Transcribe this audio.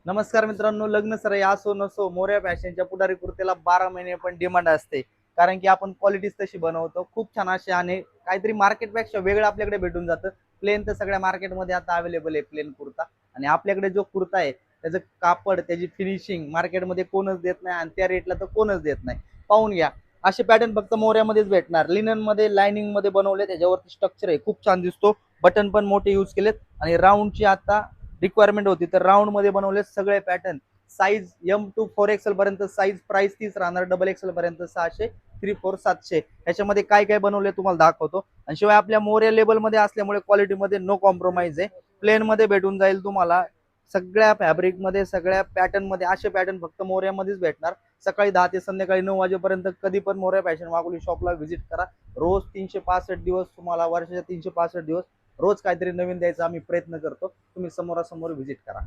नमस्कार मित्रांनो, लग्न सराई असो नसो मोरया फॅशनच्या पुढारी कुर्तीला 12 महिने पण डिमांड असते. कारण की आपण क्वालिटीज तशी बनवतो. खूप छान असे आणि काहीतरी मार्केटपेक्षा वेगळं आपल्याकडे भेटून जातं. प्लेन तर सगळ्या मार्केटमध्ये आता अवेलेबल आहे प्लेन कुर्ता. आणि आपल्याकडे जो कुर्ता आहे त्याचं कापड, त्याची फिनिशिंग मार्केटमध्ये कोणच देत नाही आणि त्या रेटला तर कोणच देत नाही. पाहून घ्या. असे पॅटर्न फक्त मोऱ्यामध्येच भेटणार. लिनन मध्ये लाइनिंग मध्ये बनवले, त्याच्यावरती स्ट्रक्चर आहे, खूप छान दिसतो. बटन पण मोठे यूज केलेत आणि राऊंडची आता रिक्वायरमेंट होती तर राऊंड मध्ये बनवले सगळे pattern. Size M to 4XL पर्यंत साईज, प्राइस 30 राहणार. XXL पर्यंत 600, 3/4 700. याच्यामध्ये काय काय बनवले तुम्हाला दाखवतो. आणि शिवाय आपल्या मोऱ्या लेबल मध्ये असल्यामुळे क्वालिटी मध्ये नो कॉम्प्रोमाइज आहे. प्लेन मध्ये भेटून जाईल तुम्हाला. सगळ्या फॅब्रिक मध्ये, सगळ्या पॅटर्न मध्ये असे पॅटर्न फक्त मोऱ्यामध्येच भेटणार. सकाळी 10 ते संध्याकाळी 9 वाजेपर्यंत कधी पण मोऱ्या फॅशन वाघोली शॉपला व्हिजिट करा. रोज 365 दिवस तुम्हाला, वर्षाच्या 365 दिवस रोज काहीतरी नवीन द्यायचा आम्ही प्रयत्न करतो. तुम्ही समोरासमोर व्हिजिट करा.